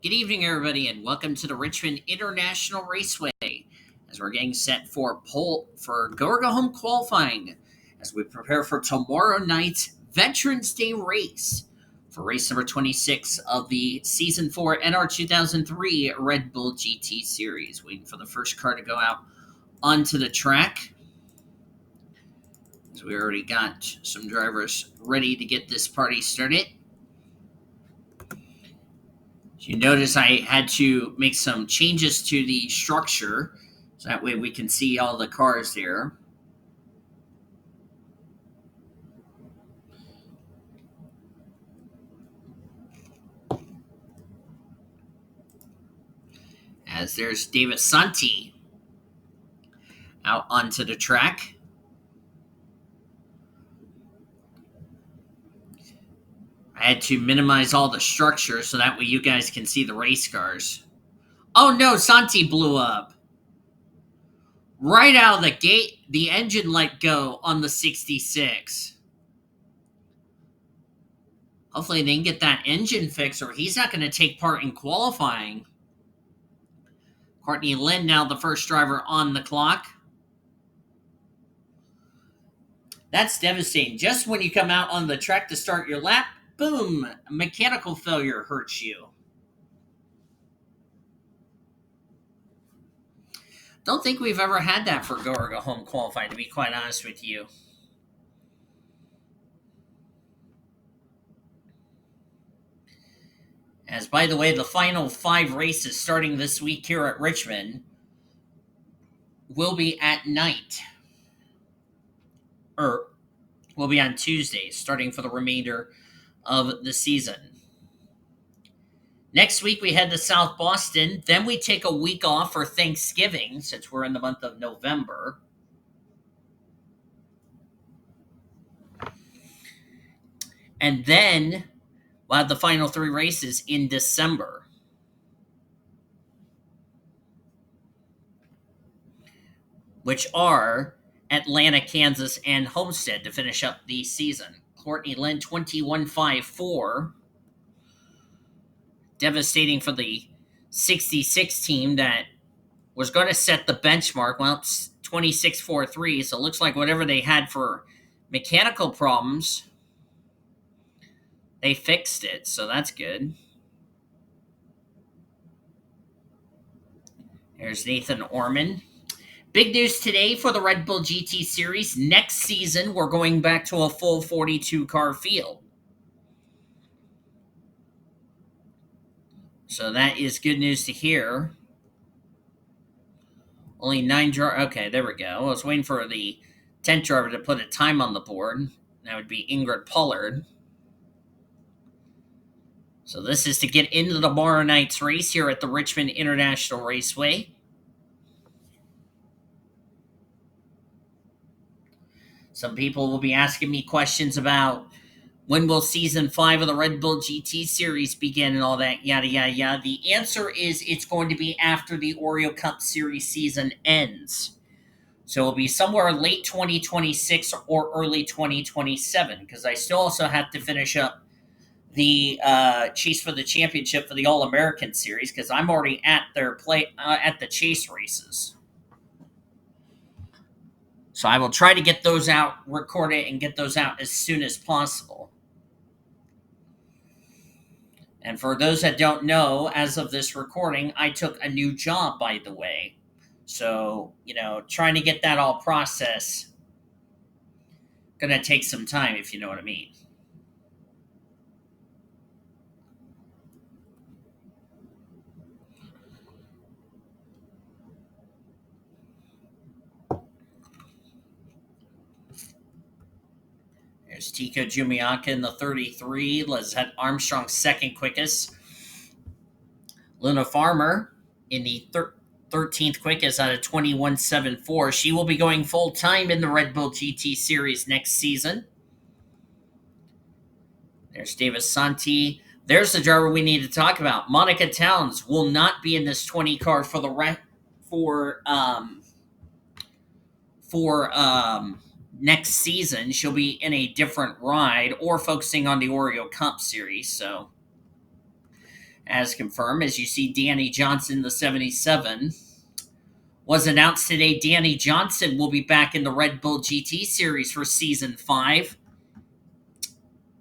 Good evening, everybody, and welcome to the Richmond International Raceway as we're getting set for GOGH home qualifying as we prepare for tomorrow night's Veterans Day race for race number 26 of the Season 4 NR 2003 Red Bull GT Series. Waiting for the first car to go out onto the track. So we already got some drivers ready to get this party started. You notice I had to make some changes to the structure, so that way we can see all the cars here. As there's David Santi out onto the track. I had to minimize all the structure so that way you guys can see the race cars. Oh no, Santi blew up. Right out of the gate, the engine let go on the 66. Hopefully they can get that engine fixed or he's not going to take part in qualifying. Courtney Lynn now the first driver on the clock. That's devastating. Just when you come out on the track to start your lap, boom, mechanical failure hurts you. Don't think we've ever had that for GOGH home qualifying, to be quite honest with you. As, by the way, the final 5 races starting this week here at Richmond will be at night. Or will be on Tuesdays, starting for the remainder of the season. Next week, we head to South Boston. Then we take a week off for Thanksgiving, since we're in the month of November. And then we'll have the final 3 races in December. Which are Atlanta, Kansas, and Homestead to finish up the season. Courtney Lynn, 21.54. Devastating for the 66 team that was going to set the benchmark. Well, it's 26.43, so it looks like whatever they had for mechanical problems, they fixed it, so that's good. There's Nathan Orman. Big news today for the Red Bull GT Series. Next season, we're going back to a full 42-car field. So that is good news to hear. Only 9 drivers. Okay, there we go. I was waiting for the 10th driver to put a time on the board. That would be Ingrid Pollard. So this is to get into tomorrow night's race here at the Richmond International Raceway. Some people will be asking me questions about when will Season 5 of the Red Bull GT Series begin and all that, yada, yada, yada. The answer is it's going to be after the Oreo Cup Series season ends. So it'll be somewhere late 2026 or early 2027, because I still also have to finish up the chase for the championship for the All-American Series, because I'm already at their at the chase races. So I will try to get those out, record it, and get those out as soon as possible. And for those that don't know, as of this recording, I took a new job, by the way. So, trying to get that all processed, going to take some time, if you know what I mean. There's Tico Jumiaka in the 33. Lizette Armstrong second quickest. Luna Farmer in the 13th quickest out of 21.74. She will be going full-time in the Red Bull GT Series next season. There's Davis Santi. There's the driver we need to talk about. Monica Towns will not be in this 20 car for the next season. She'll be in a different ride or focusing on the Oreo Cup Series. So As confirmed, as you see, Danny Johnson, the 77, was announced today. Danny Johnson will be back in the Red Bull GT Series for Season 5.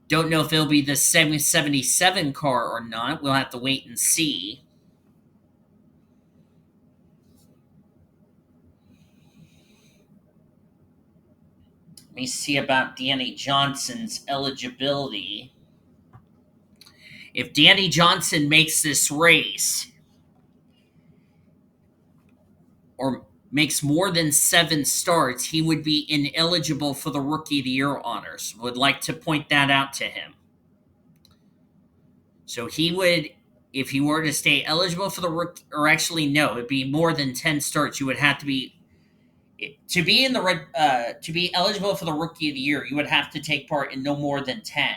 Don't know if it'll be the 77 car or not. We'll have to wait and see. Let me see about Danny Johnson's eligibility. If Danny Johnson makes this race, or makes more than 7 starts, he would be ineligible for the Rookie of the Year honors. Would like to point that out to him. So he would, if he were to stay eligible for the rookie, or actually no, it'd be more than 10 starts. You would have to be in the red to be eligible for the Rookie of the Year. You would have to take part in no more than 10.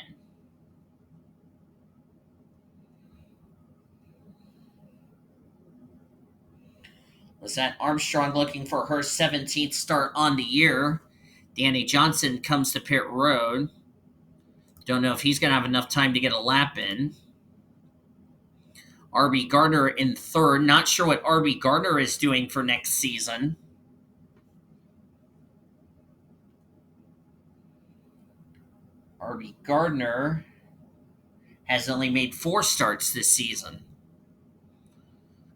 Lizette Armstrong looking for her 17th start on the year. Danny Johnson comes to pit road. Don't know if he's going to have enough time to get a lap in. RB Gardner in third. Not sure what RB Gardner is doing for next season. RB Gardner has only made 4 starts this season.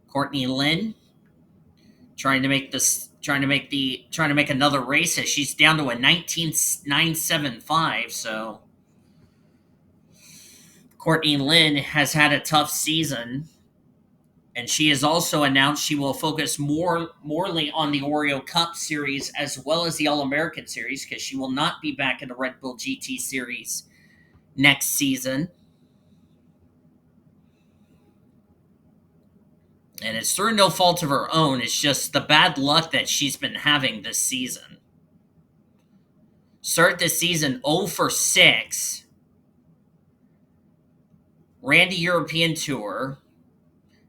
Courtney Lynn trying to make another race as she's down to a 19.975. So Courtney Lynn has had a tough season, and she has also announced she will focus morely on the Oreo Cup Series as well as the All-American Series, because she will not be back in the Red Bull GT Series next season. And it's through no fault of her own. It's just the bad luck that she's been having this season. Started this season 0 for 6. Ran the European Tour,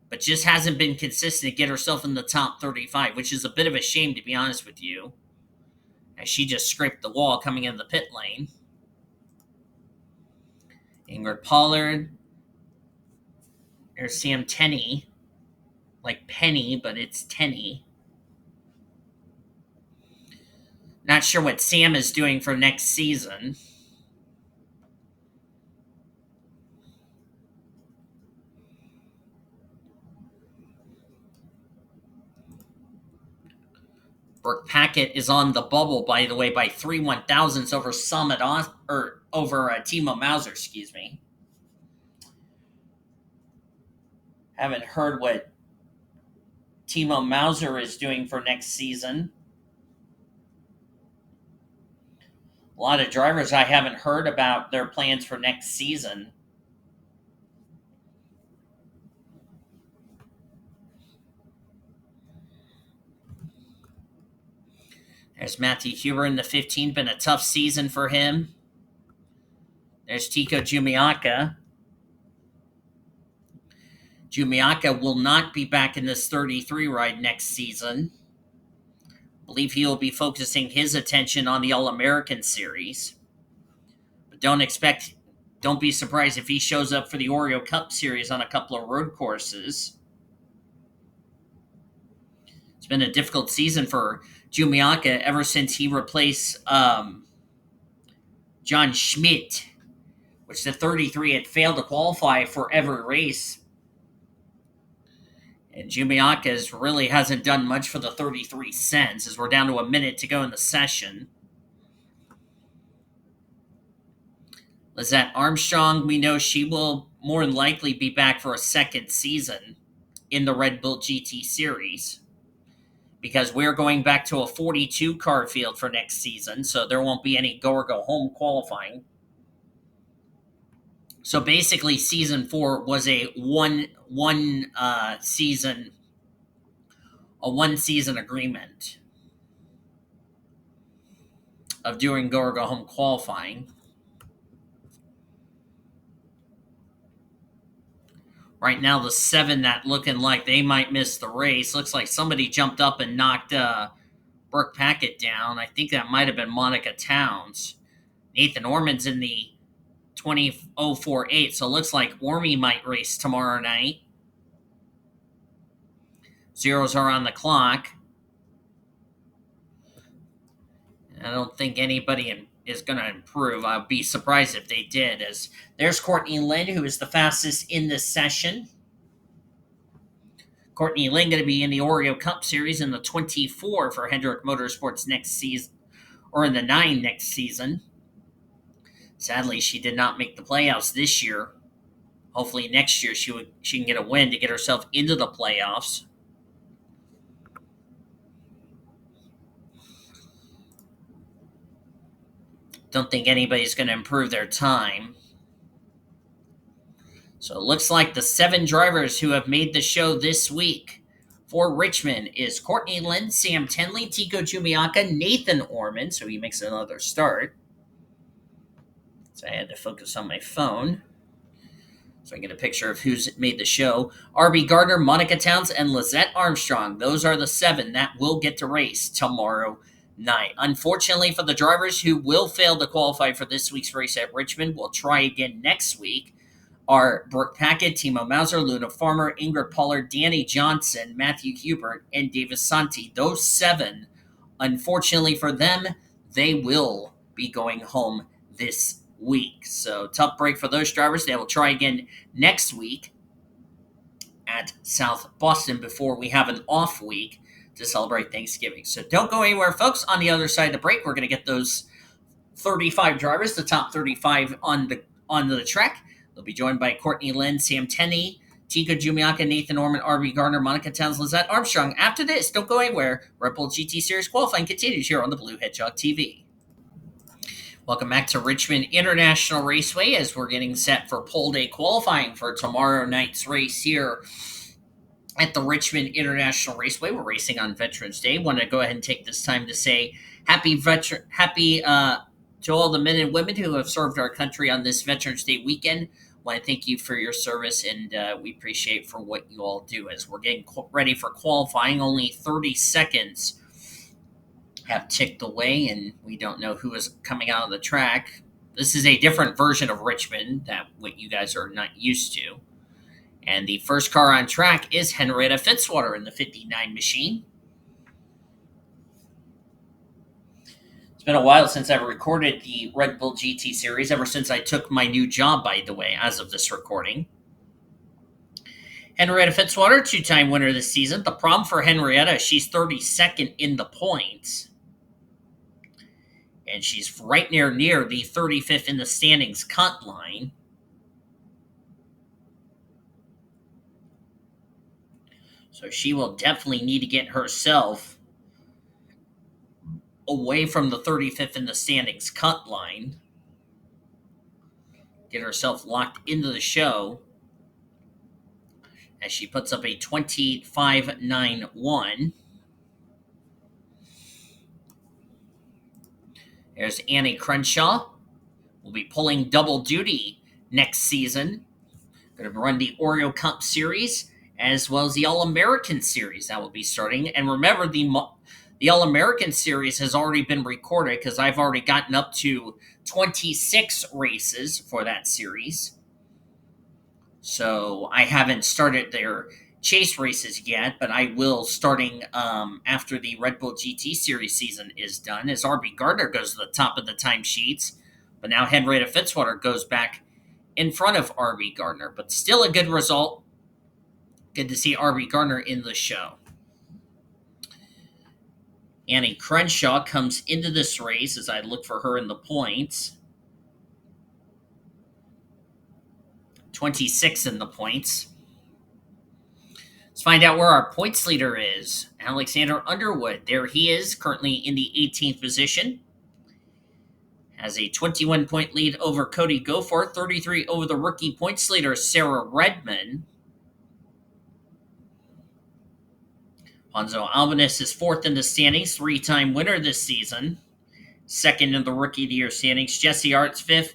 but just hasn't been consistent to get herself in the top 35, which is a bit of a shame, to be honest with you, as she just scraped the wall coming in the pit lane. Ingrid Pollard. There's Sam Tenney. Like Penny, but it's Tenney. Not sure what Sam is doing for next season. Brooke Packett is on the bubble, by the way, by 3/1000ths over Timo Mauser, excuse me. Haven't heard what Timo Mauser is doing for next season. A lot of drivers I haven't heard about their plans for next season. There's Matthew Huber in the 15. Been a tough season for him. There's Tico Jumiaka. Jumiaka will not be back in this 33 ride next season. I believe he will be focusing his attention on the All-American Series. But don't be surprised if he shows up for the Oreo Cup Series on a couple of road courses. It's been a difficult season for Jumiaka ever since he replaced John Schmidt, which the 33 had failed to qualify for every race. And Jumiaka really hasn't done much for the 33 since, as we're down to a minute to go in the session. Lizette Armstrong, we know she will more than likely be back for a second season in the Red Bull GT Series, because we're going back to a 42 car field for next season, so there won't be any go or go home qualifying. So basically, season 4 was a one season agreement of doing go or go home qualifying. Right now, the 7 that looking like they might miss the race. Looks like somebody jumped up and knocked Brooke Packett down. I think that might have been Monica Towns. Nathan Orman's in the 20:048. So it looks like Ormy might race tomorrow night. Zeros are on the clock. I don't think anybody is going to improve. I'd be surprised if they did. As there's Courtney Lynn, who is the fastest in this session. Courtney Lynn going to be in the Oreo Cup Series in the 24 for Hendrick Motorsports next season, or in the 9 next season. Sadly, she did not make the playoffs this year. Hopefully next year she can get a win to get herself into the playoffs. Don't think anybody's going to improve their time. So it looks like the 7 drivers who have made the show this week for Richmond is Courtney Lynn, Sam Tenley, Tico Jumiaka, Nathan Orman, so he makes another start. So I had to focus on my phone so I get a picture of who's made the show. RB Gardner, Monica Towns, and Lizette Armstrong. Those are the 7 that will get to race tomorrow night. Unfortunately for the drivers who will fail to qualify for this week's race at Richmond, we'll try again next week, are Brooke Packett, Timo Mauser, Luna Farmer, Ingrid Pollard, Danny Johnson, Matthew Hubert, and Davis Santi. Those 7, unfortunately for them, they will be going home this week. So tough break for those drivers. They will try again next week at South Boston before we have an off week to celebrate Thanksgiving. So don't go anywhere, folks. On the other side of the break, we're going to get those 35 drivers, the top 35 on the track. They'll be joined by Courtney Lynn, Sam Tenney, Tika Jumiaka, Nathan Norman, RB Gardner, Monica Towns, Lizette Armstrong. After this, don't go anywhere. Red Bull GT Series qualifying continues here on the Blue Hedgehog TV. Welcome back to Richmond International Raceway as we're getting set for pole day qualifying for tomorrow night's race here at the Richmond International Raceway. We're racing on Veterans Day. Want to go ahead and take this time to say happy to all the men and women who have served our country on this Veterans Day weekend. I want to thank you for your service, and we appreciate for what you all do. As we're getting ready for qualifying, only 30 seconds have ticked away, and we don't know who is coming out of the track. This is a different version of Richmond that what you guys are not used to. And the first car on track is Henrietta Fitzwater in the 59 machine. It's been a while since I've recorded the Red Bull GT Series, ever since I took my new job, by the way, as of this recording. Henrietta Fitzwater, 2-time winner this season. The problem for Henrietta, she's 32nd in the points. And she's right near the 35th in the standings cut line. So she will definitely need to get herself away from the 35th in the standings cut line. Get herself locked into the show as she puts up a 25.91. There's Annie Crenshaw. Will be pulling double duty next season. Going to run the Oreo Cup Series as well as the All-American Series that will be starting. And remember, the All-American Series has already been recorded because I've already gotten up to 26 races for that series. So I haven't started their chase races yet, but I will starting after the Red Bull GT Series season is done, as RB Gardner goes to the top of the timesheets. But now Henrietta Fitzwater goes back in front of RB Gardner. But still a good result. Good to see RB Gardner in the show. Annie Crenshaw comes into this race as I look for her in the points. 26 in the points. Let's find out where our points leader is. Alexander Underwood. There he is, currently in the 18th position. Has a 21-point lead over Cody Goforth, 33 over the rookie points leader, Sarah Redmond. Hanzo Albanese is 4th in the standings, 3-time winner this season. 2nd in the Rookie of the Year standings. Jesse Art's 5th.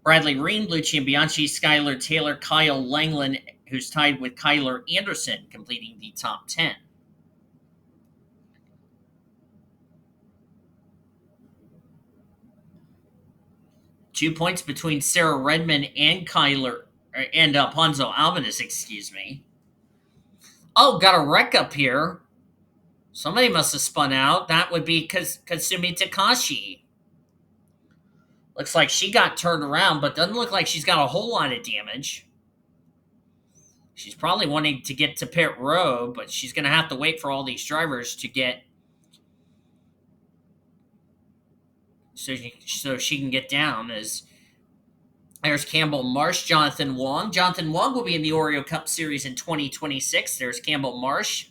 Bradley Reen, Lucian Bianchi, Skylar Taylor, Kyle Langland, who's tied with Kyler Anderson, completing the top 10. 2 points between Sarah Redmond and Kyler and Ponzo Alvarez, excuse me. Oh, got a wreck up here. Somebody must have spun out. That would be Kasumi Takashi. Looks like she got turned around, but doesn't look like she's got a whole lot of damage. She's probably wanting to get to pit road, but she's going to have to wait for all these drivers to get so she can get down. As there's Campbell Marsh, Jonathan Wong. Jonathan Wong will be in the Oreo Cup Series in 2026. There's Campbell Marsh.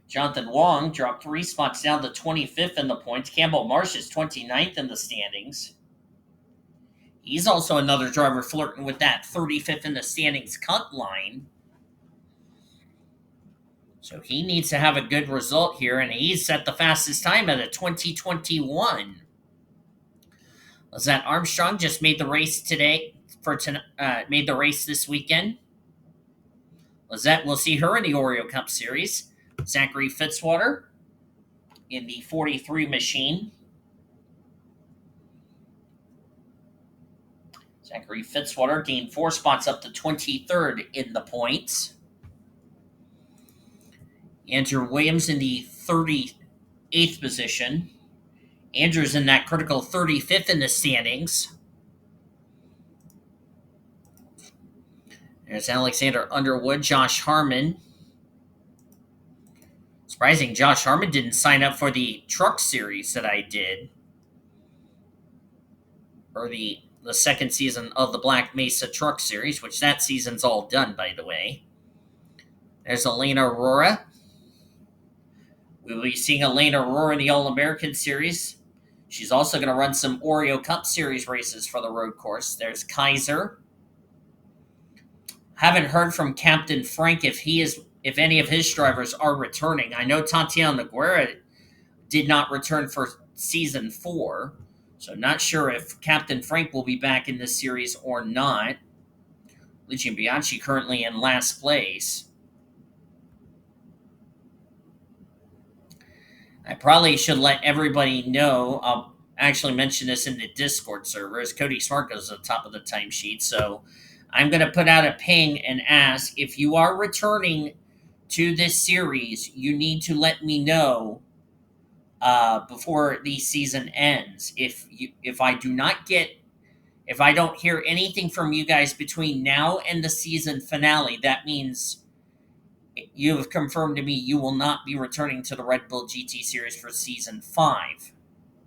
Jonathan Wong dropped 3 spots down to 25th in the points. Campbell Marsh is 29th in the standings. He's also another driver flirting with that 35th in the standings cut line. So he needs to have a good result here, and he's set the fastest time at a 2021. Lizette Armstrong just made the race today made the race this weekend. Lizette will see her in the Oreo Cup Series. Zachary Fitzwater in the 43 machine. Zachary Fitzwater gained 4 spots up to 23rd in the points. Andrew Williams in the 38th position. Andrew's in that critical 35th in the standings. There's Alexander Underwood, Josh Harmon. Surprising Josh Harmon didn't sign up for the truck series that I did. Or the second season of the Black Mesa Truck Series, which that season's all done, by the way. There's Elena Aurora. We will be seeing Elena Aurora in the All-American Series. She's also going to run some Oreo Cup Series races for the road course. There's Kaiser. Haven't heard from Captain Frank if any of his drivers are returning. I know Tatiana Guerra did not return for season 4, so not sure if Captain Frank will be back in this series or not. Lucian Bianchi currently in last place. I probably should let everybody know. I'll actually mention this in the Discord server as Cody Smart goes to the top of the timesheet. So I'm going to put out a ping and ask if you are returning to this series, you need to let me know before the season ends. If I don't hear anything from you guys between now and the season finale, that means you have confirmed to me you will not be returning to the Red Bull GT Series for Season 5.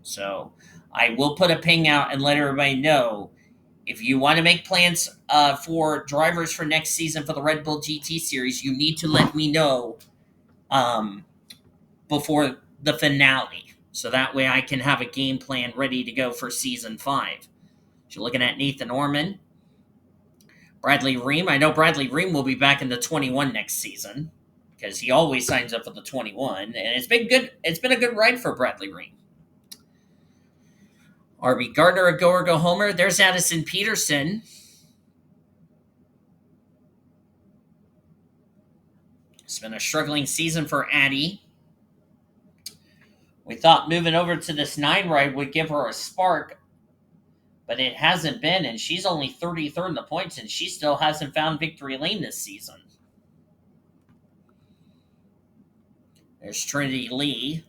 So I will put a ping out and let everybody know. If you want to make plans for drivers for next season for the Red Bull GT Series, you need to let me know before the finale. So that way I can have a game plan ready to go for Season 5. So you're looking at Nathan Orman. Bradley Ream. I know Bradley Ream will be back in the 21 next season because he always signs up for the 21, and it's been good. It's been a good ride for Bradley Ream. RB Gardner, a go or go homer. There's Addison Peterson. It's been a struggling season for Addie. We thought moving over to this 9 ride would give her a spark, but it hasn't been, and she's only 33rd in the points, and she still hasn't found victory lane this season. There's Trinity Lee.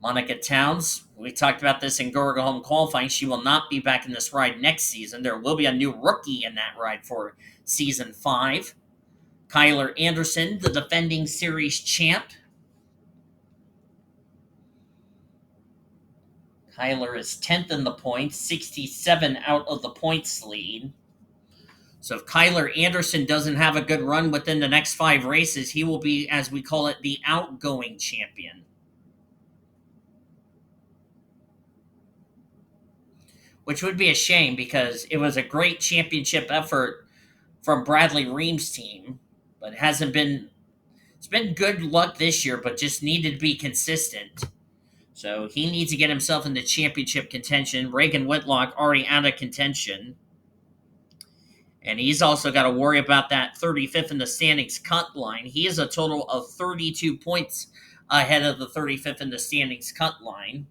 Monica Towns. We talked about this in Go or Go Home qualifying. She will not be back in this ride next season. There will be a new rookie in that ride for Season 5. Kyler Anderson, the defending series champ. Kyler is 10th in the points, 67 out of the points lead. So if Kyler Anderson doesn't have a good run within the next 5 races, he will be, as we call it, the outgoing champion. Which would be a shame because it was a great championship effort from Bradley Ream's team, but it's been good luck this year, but just needed to be consistent. So he needs to get himself into championship contention. Reagan Whitlock already out of contention. And he's also got to worry about that 35th in the standings cut line. He has a total of 32 points ahead of the 35th in the standings cut line.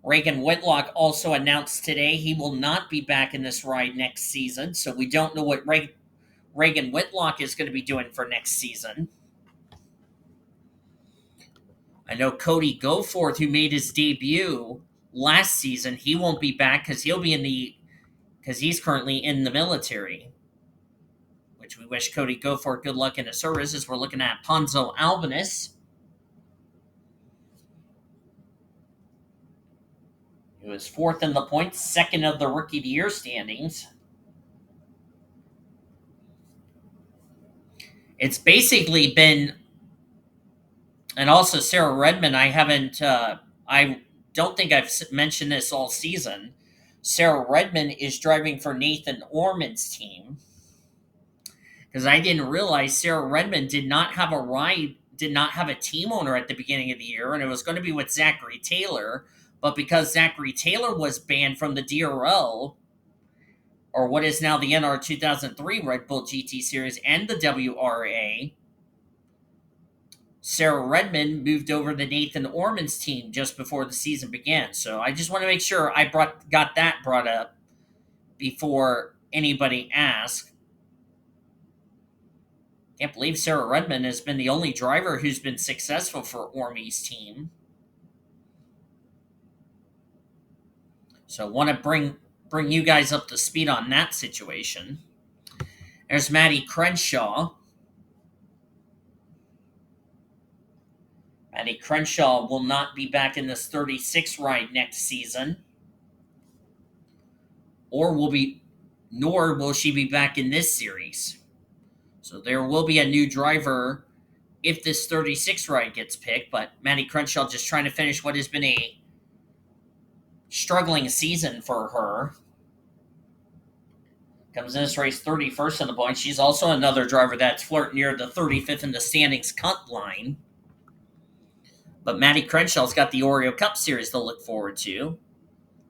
Reagan Whitlock also announced today he will not be back in this ride next season, so we don't know what Reagan Whitlock is going to be doing for next season. I know Cody Goforth, who made his debut last season, he won't be back because he's currently in the military. Which we wish Cody Goforth good luck in his service, as we're looking at Ponzo Albanese, who is fourth in the points, second of the Rookie of the Year standings. It's basically been, and also Sarah Redmond, I don't think I've mentioned this all season. Sarah Redmond is driving for Nathan Orman's team. Because I didn't realize Sarah Redmond did not have a team owner at the beginning of the year, and it was going to be with Zachary Taylor. But because Zachary Taylor was banned from the DRL, or what is now the NR 2003 Red Bull GT Series and the WRA, Sarah Redmond moved over to Nathan Orman's team just before the season began. So I just want to make sure I got that brought up before anybody asks. Can't believe Sarah Redmond has been the only driver who's been successful for Ormy's team. So want to bring you guys up to speed on that situation. There's Maddie Crenshaw. Maddie Crenshaw will not be back in this 36 ride next season. Nor will she be back in this series. So there will be a new driver if this 36 ride gets picked, but Maddie Crenshaw just trying to finish what has been a struggling season for her. Comes in this race 31st in the points. She's also another driver that's flirting near the 35th in the standings cut line. But Maddie Crenshaw's got the Oreo Cup Series to look forward to.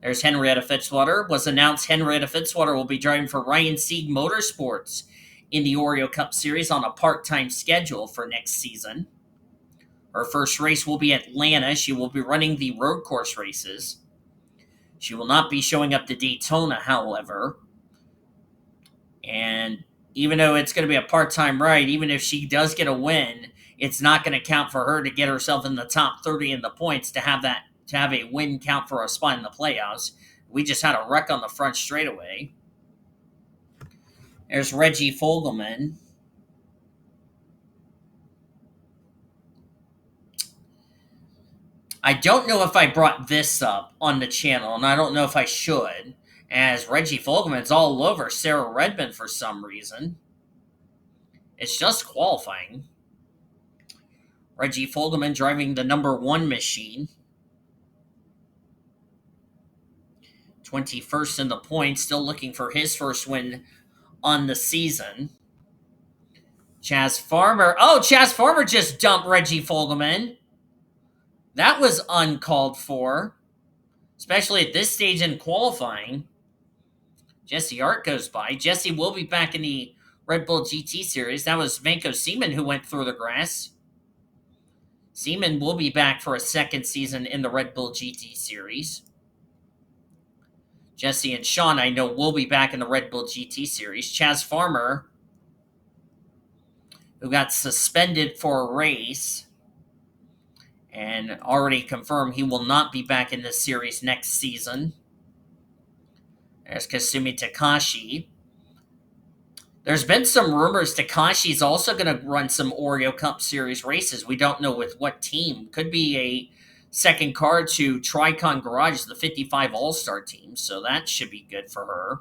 There's Henrietta Fitzwater. Was announced Henrietta Fitzwater will be driving for Ryan Sieg Motorsports in the Oreo Cup Series on a part-time schedule for next season. Her first race will be Atlanta. She will be running the road course races. She will not be showing up to Daytona, however. And even though it's going to be a part-time ride, even if she does get a win, it's not going to count for her to get herself in the top 30 in the points to have a win count for a spot in the playoffs. We just had a wreck on the front straightaway. There's Reggie Fogelman. I don't know if I brought this up on the channel, and I don't know if I should, as Reggie Fogelman's all over Sarah Redmond for some reason. It's just qualifying. Reggie Fogelman driving the number 1 machine. 21st in the points, still looking for his first win on the season. Chaz Farmer. Oh, Chaz Farmer just dumped Reggie Fogelman. That was uncalled for, especially at this stage in qualifying. Jesse Hart goes by. Jesse will be back in the Red Bull GT Series. That was Vanko Seaman who went through the grass. Seaman will be back for a second season in the Red Bull GT Series. Jesse and Sean, I know, will be back in the Red Bull GT Series. Chaz Farmer, who got suspended for a race and already confirmed he will not be back in this series next season. There's Kasumi Takashi. There's been some rumors Takashi's also going to run some Oreo Cup Series races. We don't know with what team. Could be a second car to Tricon Garage, the 55 All-Star team, so that should be good for her.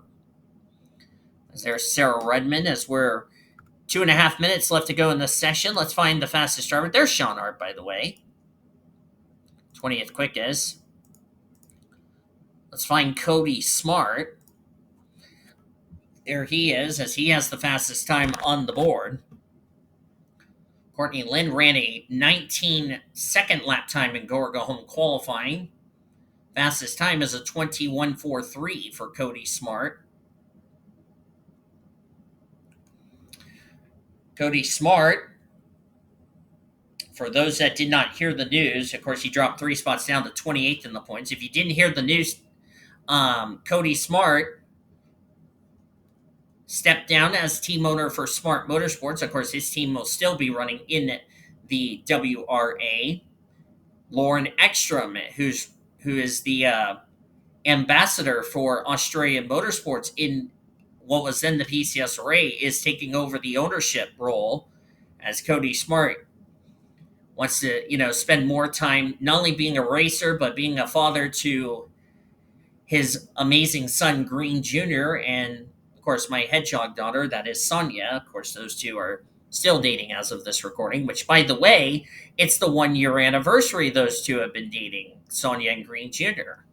There's Sarah Redmond, as we're 2.5 minutes left to go in this session. Let's find the fastest driver. There's Sean Hart, by the way. 20th quickest. Let's find Cody Smart. There he is, as he has the fastest time on the board. Courtney Lynn ran a 19-second lap time in go-or-go-home qualifying. Fastest time is a 21.43 for Cody Smart. Cody Smart for those that did not hear the news, of course, he dropped 3 spots down to 28th in the points. If you didn't hear the news, Cody Smart stepped down as team owner for Smart Motorsports. Of course, his team will still be running in the WRA. Lauren Ekstrom, who is the ambassador for Australian Motorsports in what was then the PCSRA, is taking over the ownership role as Cody Smart wants to, spend more time not only being a racer, but being a father to his amazing son, Green Jr., and, of course, my hedgehog daughter, that is Sonia. Of course, those two are still dating as of this recording, which, by the way, it's the 1 year anniversary those two have been dating, Sonia and Green Jr.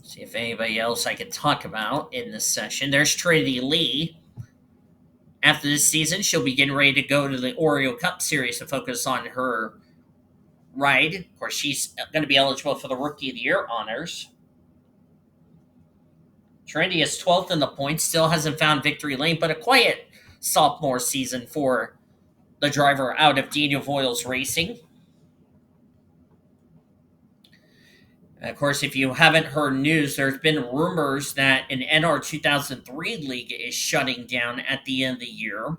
See if anybody else I can talk about in this session. There's Trinity Lee. After this season, she'll be getting ready to go to the Oreo Cup Series to focus on her ride. Of course, she's going to be eligible for the Rookie of the Year honors. Trinity is 12th in the points, still hasn't found victory lane, but a quiet sophomore season for the driver out of Daniel Voiles Racing. And of course, if you haven't heard news, there's been rumors that an NR 2003 league is shutting down at the end of the year,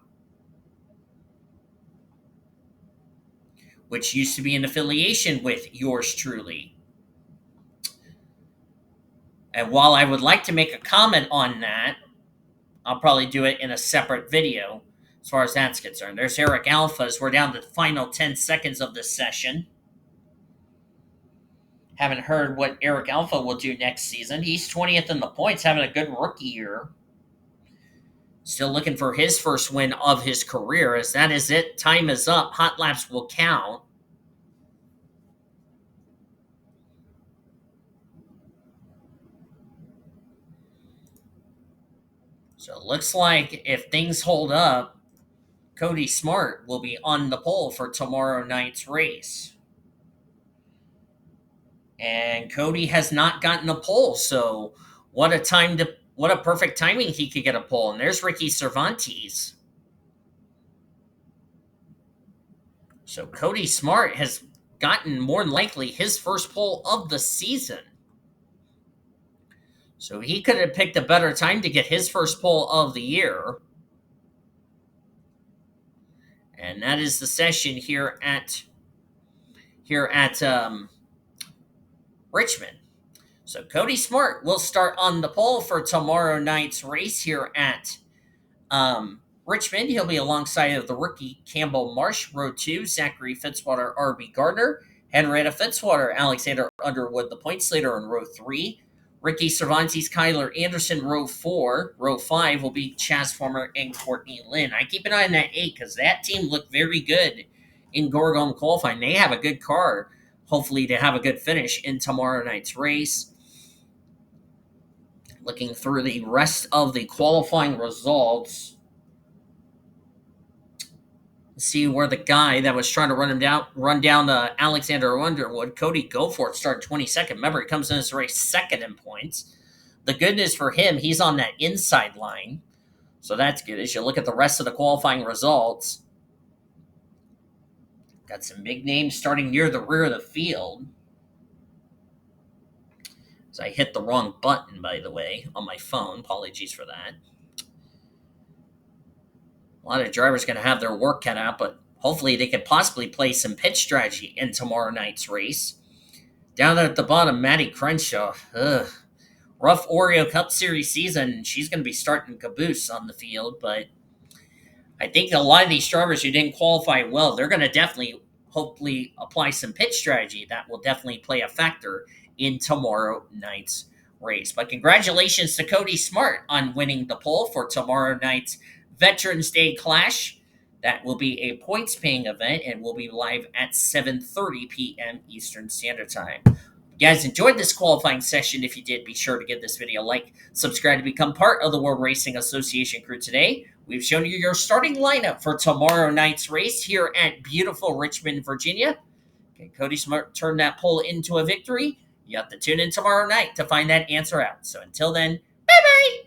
which used to be an affiliation with yours truly. And while I would like to make a comment on that, I'll probably do it in a separate video as far as that's concerned. There's Eric Alphas. We're down to the final 10 seconds of this session. Haven't heard what Eric Alpha will do next season. He's 20th in the points, having a good rookie year. Still looking for his first win of his career, as that is it. Time is up. Hot laps will count. So it looks like if things hold up, Cody Smart will be on the pole for tomorrow night's race. And Cody has not gotten a pole, so what a perfect timing he could get a pole. And there's Ricky Cervantes. So Cody Smart has gotten more than likely his first pole of the season. So he could have picked a better time to get his first pole of the year. And that is the session here at Richmond. So Cody Smart will start on the pole for tomorrow night's race here at Richmond. He'll be alongside of the rookie Campbell Marsh, row 2, Zachary Fitzwater, R.B. Gardner, Henrietta Fitzwater, Alexander Underwood, the points leader in row 3. Ricky Cervantes, Kyler Anderson, row 4. Row 5 will be Chaz Farmer and Courtney Lynn. I keep an eye on that 8 because that team looked very good in Gorgon qualifying. They have a good car, hopefully, to have a good finish in tomorrow night's race. Looking through the rest of the qualifying results, see where the guy that was trying to run down Alexander Underwood, Cody Goforth, started 22nd. Remember, he comes in this race second in points. The good news for him, he's on that inside line, so that's good. As you look at the rest of the qualifying results, got some big names starting near the rear of the field. So I hit the wrong button, by the way, on my phone. Apologies for that. A lot of drivers going to have their work cut out, but hopefully they can possibly play some pitch strategy in tomorrow night's race. Down there at the bottom, Maddie Crenshaw. Rough Oreo Cup Series season. She's going to be starting caboose on the field, but I think a lot of these drivers who didn't qualify well, they're going to definitely, hopefully, apply some pitch strategy that will definitely play a factor in tomorrow night's race. But congratulations to Cody Smart on winning the pole for tomorrow night's Veterans Day Clash. That will be a points-paying event and will be live at 7:30 p.m. Eastern Standard Time. You guys enjoyed this qualifying session. If you did, be sure to give this video a like, subscribe to become part of the World Racing Association crew today. We've shown you your starting lineup for tomorrow night's race here at beautiful Richmond, Virginia. Okay, Cody Smart turned that pole into a victory. You have to tune in tomorrow night to find that answer out. So until then, bye-bye!